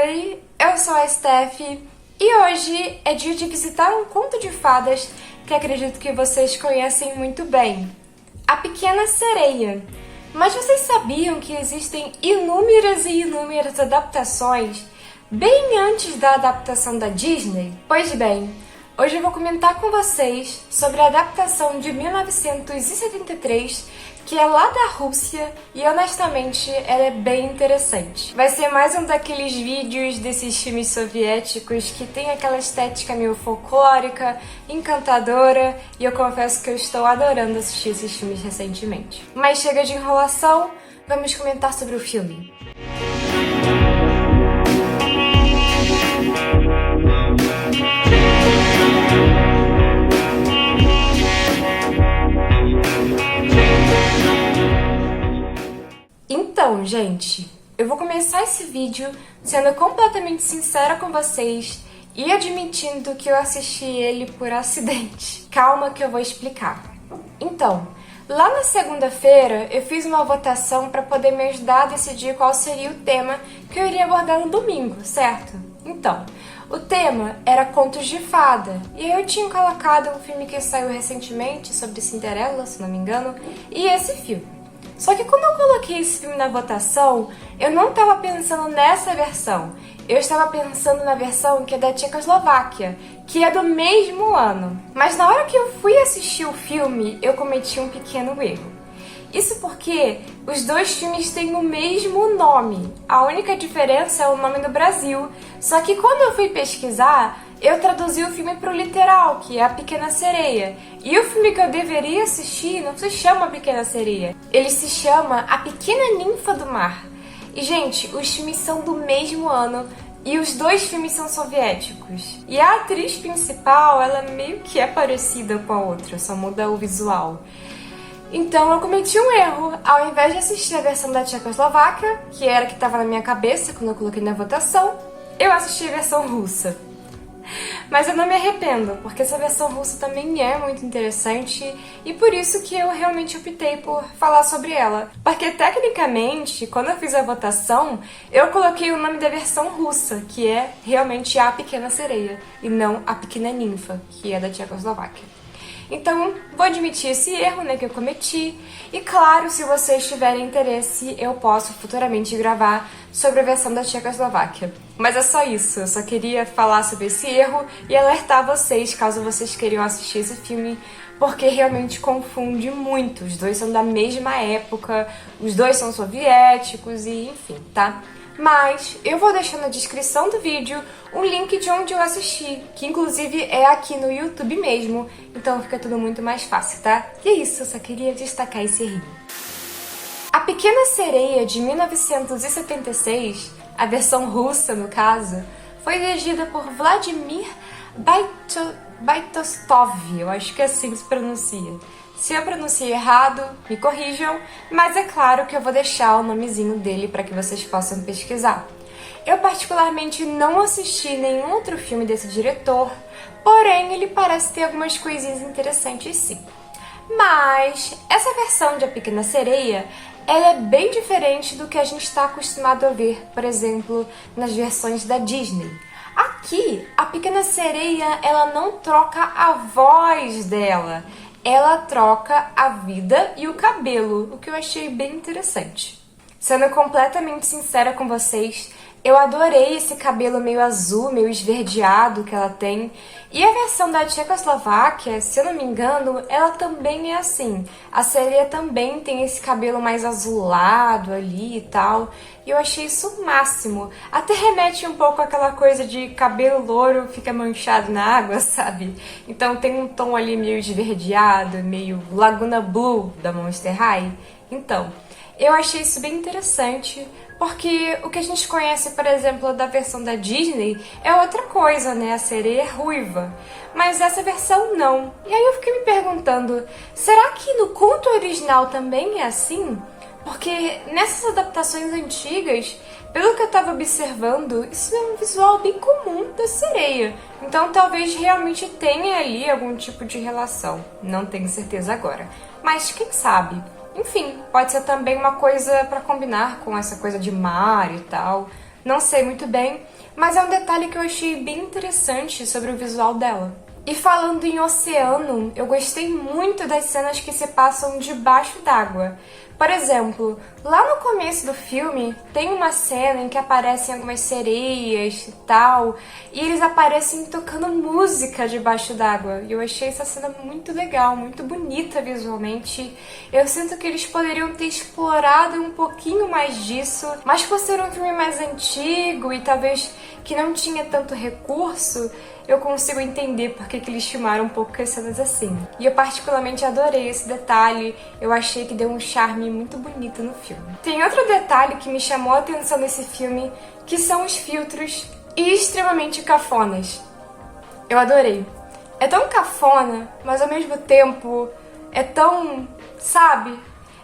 Oi, eu sou a Steph e hoje é dia de visitar um conto de fadas que acredito que vocês conhecem muito bem, A Pequena Sereia. Mas vocês sabiam que existem inúmeras e inúmeras adaptações bem antes da adaptação da Disney? Pois bem, hoje eu vou comentar com vocês sobre a adaptação de 1973, que é lá da Rússia, e honestamente ela é bem interessante. Vai ser mais um daqueles vídeos desses filmes soviéticos que tem aquela estética meio folclórica, encantadora, e eu confesso que eu estou adorando assistir esses filmes recentemente. Mas chega de enrolação, vamos comentar sobre o filme. Então, gente, eu vou começar esse vídeo sendo completamente sincera com vocês e admitindo que eu assisti ele por acidente. Calma que eu vou explicar. Então, lá na segunda-feira eu fiz uma votação para poder me ajudar a decidir qual seria o tema que eu iria abordar no domingo, certo? Então, o tema era contos de fada, e eu tinha colocado um filme que saiu recentemente sobre Cinderela, se não me engano, e esse filme. Só que quando eu coloquei esse filme na votação, eu não estava pensando nessa versão. Eu estava pensando na versão que é da Tchecoslováquia, que é do mesmo ano. Mas na hora que eu fui assistir o filme, eu cometi um pequeno erro. Isso porque os dois filmes têm o mesmo nome. A única diferença é o nome do Brasil. Só que quando eu fui pesquisar, eu traduzi o filme para o literal, que é A Pequena Sereia. E o filme que eu deveria assistir não se chama A Pequena Sereia. Ele se chama A Pequena Ninfa do Mar. E, gente, os filmes são do mesmo ano e os dois filmes são soviéticos. E a atriz principal, ela meio que é parecida com a outra, só muda o visual. Então eu cometi um erro. Ao invés de assistir a versão da Tchecoslováquia, que era a que estava na minha cabeça quando eu coloquei na votação, eu assisti a versão russa. Mas eu não me arrependo, porque essa versão russa também é muito interessante e por isso que eu realmente optei por falar sobre ela. Porque tecnicamente, quando eu fiz a votação, eu coloquei o nome da versão russa, que é realmente A Pequena Sereia, e não A Pequena Ninfa, que é da Tchecoslováquia. Então, vou admitir esse erro, que eu cometi. E claro, se vocês tiverem interesse, eu posso futuramente gravar sobre a versão da Tchecoslováquia. Mas é só isso, eu só queria falar sobre esse erro e alertar vocês, caso vocês queiram assistir esse filme, porque realmente confunde muito. Os dois são da mesma época, os dois são soviéticos e enfim, tá? Mas eu vou deixar na descrição do vídeo um link de onde eu assisti, que inclusive é aqui no YouTube mesmo, então fica tudo muito mais fácil, tá? E é isso, eu só queria destacar esse erro. A Pequena Sereia, de 1976, a versão russa no caso, foi dirigida por Vladimir Baitostov, eu acho que assim se pronuncia. Se eu pronunciei errado, me corrijam, mas é claro que eu vou deixar o nomezinho dele para que vocês possam pesquisar. Eu particularmente não assisti nenhum outro filme desse diretor, porém ele parece ter algumas coisinhas interessantes sim. Mas essa versão de A Pequena Sereia, ela é bem diferente do que a gente está acostumado a ver, por exemplo, nas versões da Disney. Aqui, a Pequena Sereia, ela não troca a voz dela, ela troca a vida e o cabelo, o que eu achei bem interessante. Sendo completamente sincera com vocês, eu adorei esse cabelo meio azul, meio esverdeado que ela tem. E a versão da Tchecoslováquia, se eu não me engano, ela também é assim. A sereia também tem esse cabelo mais azulado ali e tal. E eu achei isso o máximo. Até remete um pouco àquela coisa de cabelo louro fica manchado na água, sabe? Então tem um tom ali meio esverdeado, meio Laguna Blue da Monster High. Então, eu achei isso bem interessante, porque o que a gente conhece, por exemplo, da versão da Disney é outra coisa, né? A sereia é ruiva. Mas essa versão não. E aí eu fiquei me perguntando, será que no conto original também é assim? Porque nessas adaptações antigas, pelo que eu estava observando, isso é um visual bem comum da sereia. Então talvez realmente tenha ali algum tipo de relação. Não tenho certeza agora. Mas quem sabe? Enfim, pode ser também uma coisa pra combinar com essa coisa de mar e tal. não sei muito bem, mas é um detalhe que eu achei bem interessante sobre o visual dela. E falando em oceano, eu gostei muito das cenas que se passam debaixo d'água. Por exemplo, lá no começo do filme tem uma cena em que aparecem algumas sereias e tal, e eles aparecem tocando música debaixo d'água. E eu achei essa cena muito legal, muito bonita visualmente. Eu sinto que eles poderiam ter explorado um pouquinho mais disso, mas por ser um filme mais antigo e talvez que não tinha tanto recurso, eu consigo entender por que eles filmaram um pouco as cenas assim. E eu particularmente adorei esse detalhe, eu achei que deu um charme muito bonito no filme. Tem outro detalhe que me chamou a atenção nesse filme, que são os filtros extremamente cafonas. Eu adorei. É tão cafona, mas ao mesmo tempo é tão, sabe?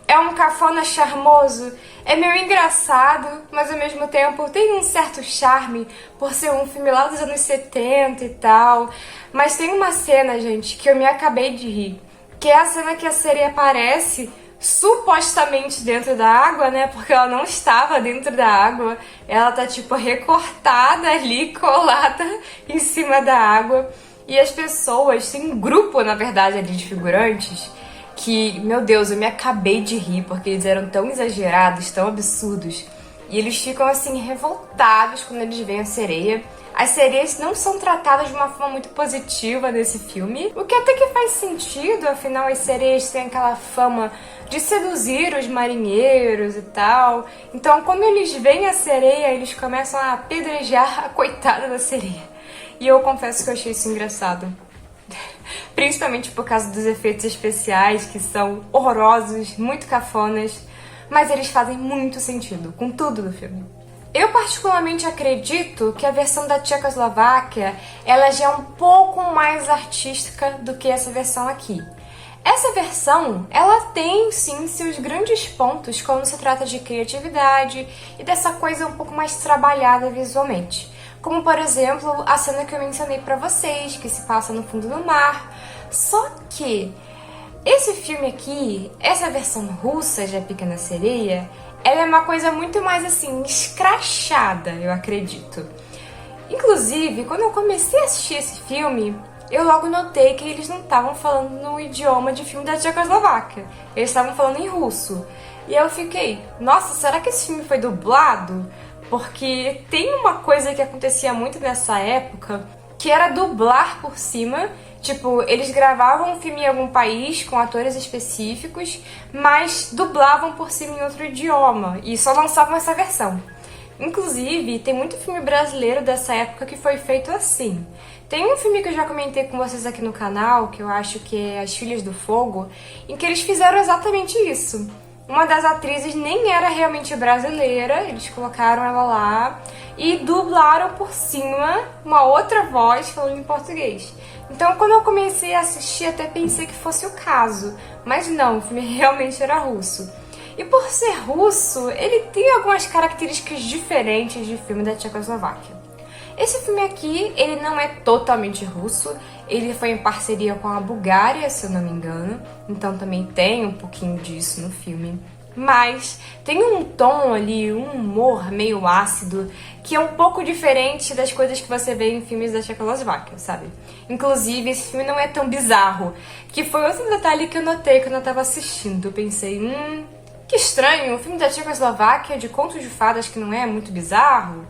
É um cafona charmoso, é meio engraçado, mas ao mesmo tempo tem um certo charme por ser um filme lá dos anos 70 e tal. Mas tem uma cena, gente, que eu me acabei de rir, que é a cena que a sereia aparece supostamente dentro da água, né? Porque ela não estava dentro da água, ela tá tipo recortada ali, colada em cima da água. E as pessoas, tem um grupo, na verdade, ali de figurantes, que, meu Deus, eu me acabei de rir, porque eles eram tão exagerados, tão absurdos. E eles ficam, assim, revoltados quando eles veem a sereia. As sereias não são tratadas de uma forma muito positiva nesse filme, o que até que faz sentido, afinal as sereias têm aquela fama de seduzir os marinheiros e tal. Então, quando eles veem a sereia, eles começam a apedrejar a coitada da sereia. E eu confesso que eu achei isso engraçado. Principalmente por causa dos efeitos especiais, que são horrorosos, muito cafonas, mas eles fazem muito sentido com tudo do filme. Eu particularmente acredito que a versão da Tchecoslováquia, ela já é um pouco mais artística do que essa versão aqui. Essa versão, ela tem sim seus grandes pontos quando se trata de criatividade e dessa coisa um pouco mais trabalhada visualmente. Como, por exemplo, a cena que eu mencionei pra vocês, que se passa no fundo do mar. Só que esse filme aqui, essa versão russa de A Pequena Sereia, ela é uma coisa muito mais, assim, escrachada, eu acredito. Inclusive, quando eu comecei a assistir esse filme, eu logo notei que eles não estavam falando no idioma de filme da Tchecoslováquia. Eles estavam falando em russo. E eu fiquei, nossa, será que esse filme foi dublado? Porque tem uma coisa que acontecia muito nessa época, que era dublar por cima. Tipo, eles gravavam um filme em algum país com atores específicos, mas dublavam por cima em outro idioma e só lançavam essa versão. Inclusive, tem muito filme brasileiro dessa época que foi feito assim. Tem um filme que eu já comentei com vocês aqui no canal, que eu acho que é As Filhas do Fogo, em que eles fizeram exatamente isso. Uma das atrizes nem era realmente brasileira, eles colocaram ela lá e dublaram por cima uma outra voz falando em português. Então, quando eu comecei a assistir, até pensei que fosse o caso, mas não, o filme realmente era russo. E por ser russo, ele tem algumas características diferentes de filme da Tchecoslováquia. Esse filme aqui, ele não é totalmente russo, ele foi em parceria com a Bulgária, se eu não me engano, então também tem um pouquinho disso no filme. Mas tem um tom ali, um humor meio ácido, que é um pouco diferente das coisas que você vê em filmes da Tchecoslováquia, sabe? Inclusive, esse filme não é tão bizarro, que foi outro detalhe que eu notei quando eu tava assistindo. Eu pensei, que estranho, um filme da Tchecoslováquia de contos de fadas que não é muito bizarro.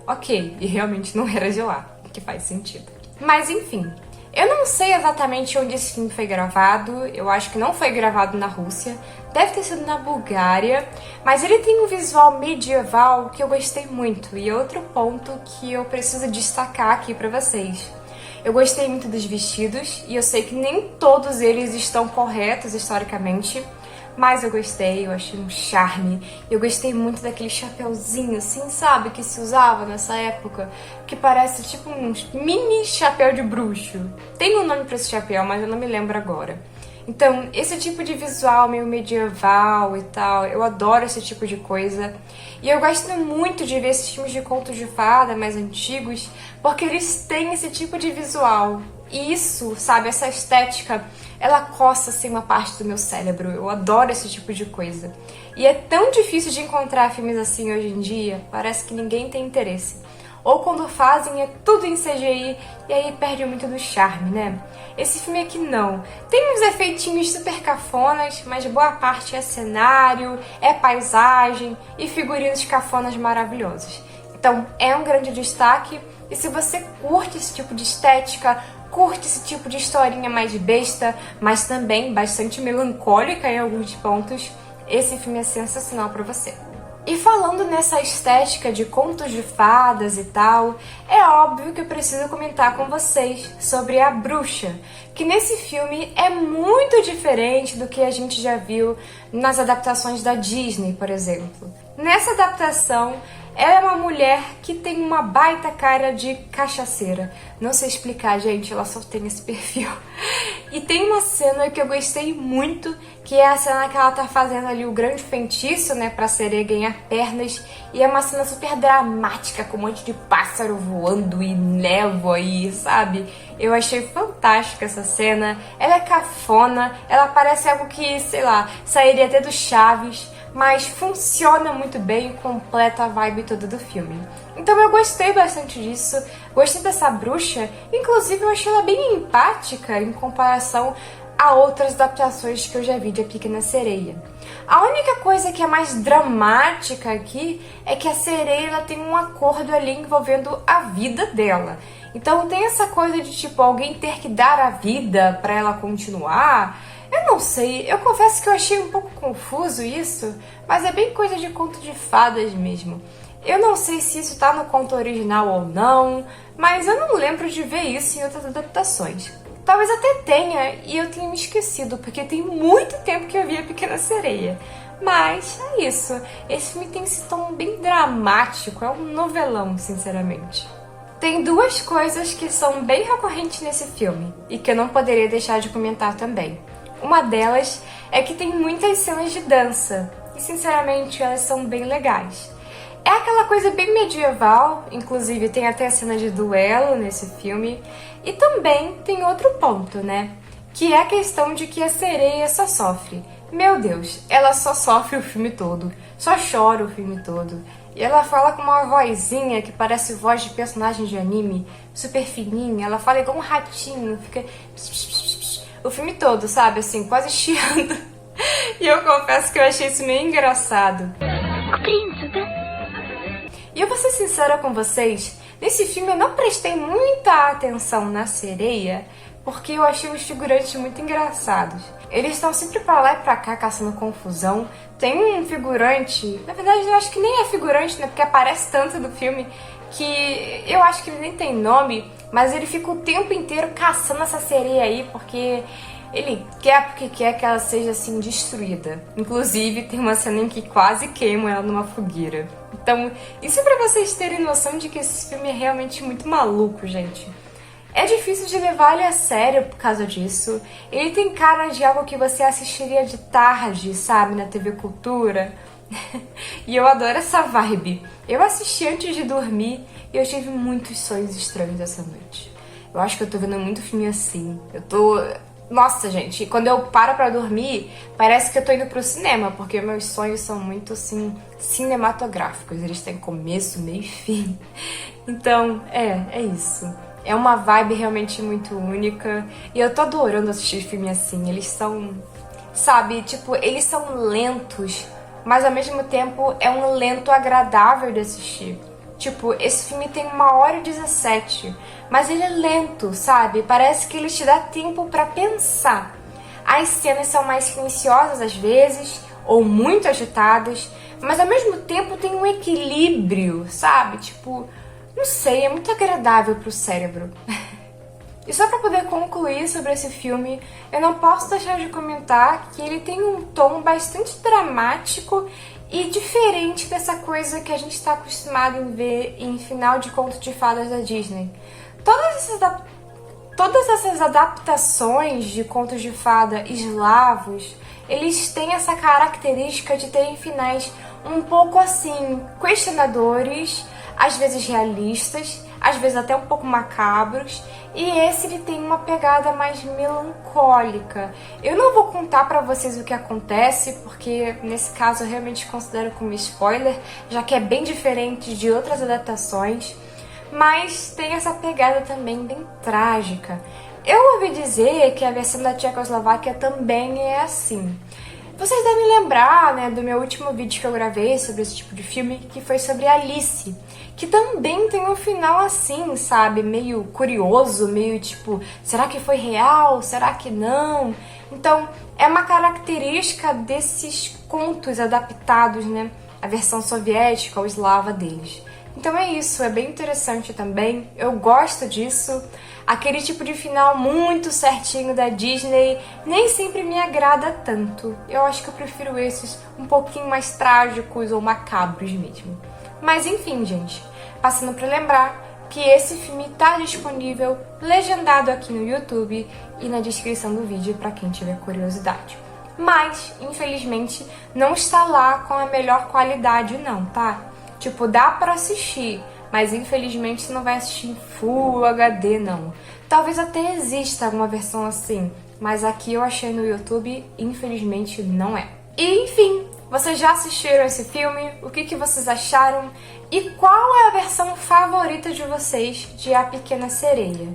Ok, e realmente não era de lá, o que faz sentido. Mas enfim, eu não sei exatamente onde esse filme foi gravado, eu acho que não foi gravado na Rússia, deve ter sido na Bulgária, mas ele tem um visual medieval que eu gostei muito, e outro ponto que eu preciso destacar aqui pra vocês. Eu gostei muito dos vestidos, e eu sei que nem todos eles estão corretos historicamente, mas eu gostei, eu achei um charme. Eu gostei muito daquele chapéuzinho, assim, sabe? Que se usava nessa época. Que parece tipo um mini chapéu de bruxo. Tem um nome pra esse chapéu, mas eu não me lembro agora. Então, esse tipo de visual meio medieval e tal, eu adoro esse tipo de coisa. E eu gosto muito de ver esses filmes de contos de fada mais antigos, porque eles têm esse tipo de visual. E isso, sabe, essa estética, ela coça assim uma parte do meu cérebro. Eu adoro esse tipo de coisa. E é tão difícil de encontrar filmes assim hoje em dia, parece que ninguém tem interesse. Ou quando fazem é tudo em CGI e aí perde muito do charme, né? Esse filme aqui não. Tem uns efeitinhos super cafonas, mas boa parte é cenário, é paisagem e figurinos cafonas maravilhosos. Então é um grande destaque e se você curte esse tipo de estética, curte esse tipo de historinha mais besta, mas também bastante melancólica em alguns pontos, esse filme é sensacional pra você. E falando nessa estética de contos de fadas e tal, é óbvio que eu preciso comentar com vocês sobre A Bruxa, que nesse filme é muito diferente do que a gente já viu nas adaptações da Disney, por exemplo. Nessa adaptação, ela é uma mulher que tem uma baita cara de cachaceira. Não sei explicar, gente, ela só tem esse perfil. E tem uma cena que eu gostei muito, que é a cena que ela tá fazendo ali o grande feitiço, né, pra sereia ganhar pernas. E é uma cena super dramática, com um monte de pássaro voando e névoa aí, sabe? Eu achei fantástica essa cena. Ela é cafona, ela parece algo que, sei lá, sairia até do Chaves, mas funciona muito bem e completa a vibe toda do filme. Então eu gostei bastante disso, gostei dessa bruxa, inclusive eu achei ela bem empática em comparação a outras adaptações que eu já vi de A Pequena Sereia. A única coisa que é mais dramática aqui é que a sereia ela tem um acordo ali envolvendo a vida dela. Então tem essa coisa de tipo alguém ter que dar a vida pra ela continuar. Eu não sei, eu confesso que eu achei um pouco confuso isso, mas é bem coisa de conto de fadas mesmo. Eu não sei se isso tá no conto original ou não, mas eu não lembro de ver isso em outras adaptações. Talvez até tenha e eu tenha me esquecido, porque tem muito tempo que eu vi A Pequena Sereia. Mas é isso, esse filme tem esse tom bem dramático, é um novelão, sinceramente. Tem duas coisas que são bem recorrentes nesse filme e que eu não poderia deixar de comentar também. Uma delas é que tem muitas cenas de dança, e sinceramente elas são bem legais. É aquela coisa bem medieval, inclusive tem até a cena de duelo nesse filme, e também tem outro ponto, né? Que é a questão de que a sereia só sofre. Meu Deus, ela só sofre o filme todo, só chora o filme todo. E ela fala com uma vozinha que parece voz de personagem de anime, super fininha, ela fala igual um ratinho, fica o filme todo, sabe, assim, quase chiando. E eu confesso que eu achei isso meio engraçado. E eu vou ser sincera com vocês, nesse filme eu não prestei muita atenção na sereia, porque eu achei os figurantes muito engraçados. Eles estão sempre pra lá e pra cá caçando confusão. Tem um figurante, na verdade eu acho que nem é figurante, né, porque aparece tanto do filme, que eu acho que ele nem tem nome, mas ele fica o tempo inteiro caçando essa sereia aí, porque ele quer que ela seja assim destruída. Inclusive tem uma cena em que quase queimam ela numa fogueira. Então isso é pra vocês terem noção de que esse filme é realmente muito maluco, gente. É difícil de levar ele a sério por causa disso. Ele tem cara de algo que você assistiria de tarde, sabe, na TV Cultura. E eu adoro essa vibe. Eu assisti antes de dormir e eu tive muitos sonhos estranhos essa noite. Eu acho que eu tô vendo muito filme assim. Nossa, gente, quando eu paro pra dormir, parece que eu tô indo pro cinema, porque meus sonhos são muito, assim, cinematográficos. Eles têm começo, meio e fim. Então, é isso. É uma vibe realmente muito única. E eu tô adorando assistir filme assim. Eles são, sabe, tipo, eles são lentos, mas ao mesmo tempo é um lento agradável de assistir. Tipo, esse filme tem 1h17, mas ele é lento, sabe? Parece que ele te dá tempo pra pensar. As cenas são mais silenciosas às vezes, ou muito agitadas, mas ao mesmo tempo tem um equilíbrio, sabe? Tipo, não sei, é muito agradável pro cérebro. E só pra poder concluir sobre esse filme, eu não posso deixar de comentar que ele tem um tom bastante dramático e diferente dessa coisa que a gente está acostumado em ver em final de conto de fadas da Disney. todas essas adaptações de contos de fada eslavos, eles têm essa característica de terem finais um pouco assim, questionadores, às vezes realistas, às vezes até um pouco macabros, e esse ele tem uma pegada mais melancólica. Eu não vou contar pra vocês o que acontece, porque nesse caso eu realmente considero como spoiler, já que é bem diferente de outras adaptações, mas tem essa pegada também bem trágica. Eu ouvi dizer que a versão da Tchecoslováquia também é assim. Vocês devem lembrar, né, do meu último vídeo que eu gravei sobre esse tipo de filme, que foi sobre Alice, que também tem um final assim, sabe, meio curioso, meio tipo, será que foi real? Será que não? Então, é uma característica desses contos adaptados, né, a versão soviética ou eslava deles. Então é isso, é bem interessante também, eu gosto disso. Aquele tipo de final muito certinho da Disney nem sempre me agrada tanto. Eu acho que eu prefiro esses um pouquinho mais trágicos ou macabros mesmo. Mas enfim, gente, passando para lembrar que esse filme tá disponível legendado aqui no YouTube e na descrição do vídeo para quem tiver curiosidade. Mas, infelizmente, não está lá com a melhor qualidade não, tá? Tipo, dá pra assistir, mas infelizmente você não vai assistir em Full HD, não. Talvez até exista alguma versão assim, mas aqui eu achei no YouTube, infelizmente não é. E enfim, vocês já assistiram esse filme? O que vocês acharam? E qual é a versão favorita de vocês de A Pequena Sereia?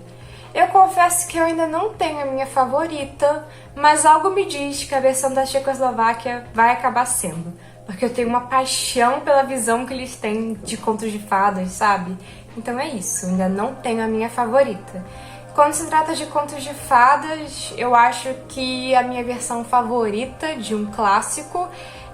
Eu confesso que eu ainda não tenho a minha favorita, mas algo me diz que a versão da Tchecoslováquia vai acabar sendo. Porque eu tenho uma paixão pela visão que eles têm de contos de fadas, sabe? Então é isso, eu ainda não tenho a minha favorita. Quando se trata de contos de fadas, eu acho que a minha versão favorita de um clássico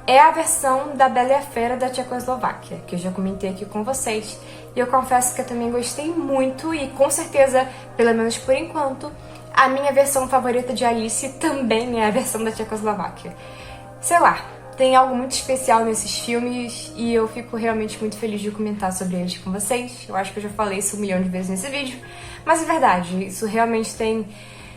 é a versão da Bela e a Fera da Tchecoslováquia, que eu já comentei aqui com vocês. E eu confesso que eu também gostei muito e com certeza, pelo menos por enquanto, a minha versão favorita de Alice também é a versão da Tchecoslováquia. Sei lá, tem algo muito especial nesses filmes e eu fico realmente muito feliz de comentar sobre eles com vocês. Eu acho que eu já falei isso 1 milhão de vezes nesse vídeo, mas é verdade, isso realmente tem,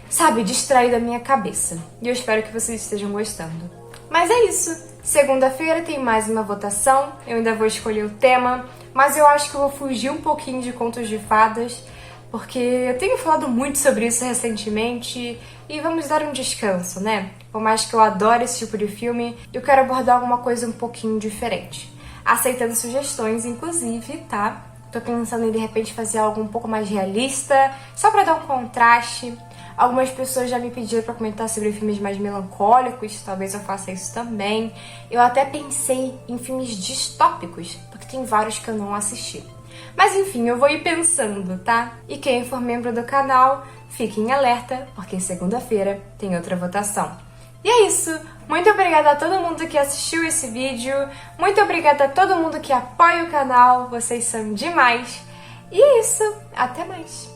sabe, distraído a minha cabeça. E eu espero que vocês estejam gostando. Mas é isso, segunda-feira tem mais uma votação, eu ainda vou escolher o tema, mas eu acho que eu vou fugir um pouquinho de contos de fadas, porque eu tenho falado muito sobre isso recentemente e vamos dar um descanso, né? Por mais que eu adore esse tipo de filme, eu quero abordar alguma coisa um pouquinho diferente. Aceitando sugestões, inclusive, tá? Tô pensando em, de repente, fazer algo um pouco mais realista, só pra dar um contraste. Algumas pessoas já me pediram pra comentar sobre filmes mais melancólicos, talvez eu faça isso também. Eu até pensei em filmes distópicos, porque tem vários que eu não assisti. Mas enfim, eu vou ir pensando, tá? E quem for membro do canal, fique em alerta, porque segunda-feira tem outra votação. E é isso! Muito obrigada a todo mundo que assistiu esse vídeo, muito obrigada a todo mundo que apoia o canal, vocês são demais! E é isso, até mais!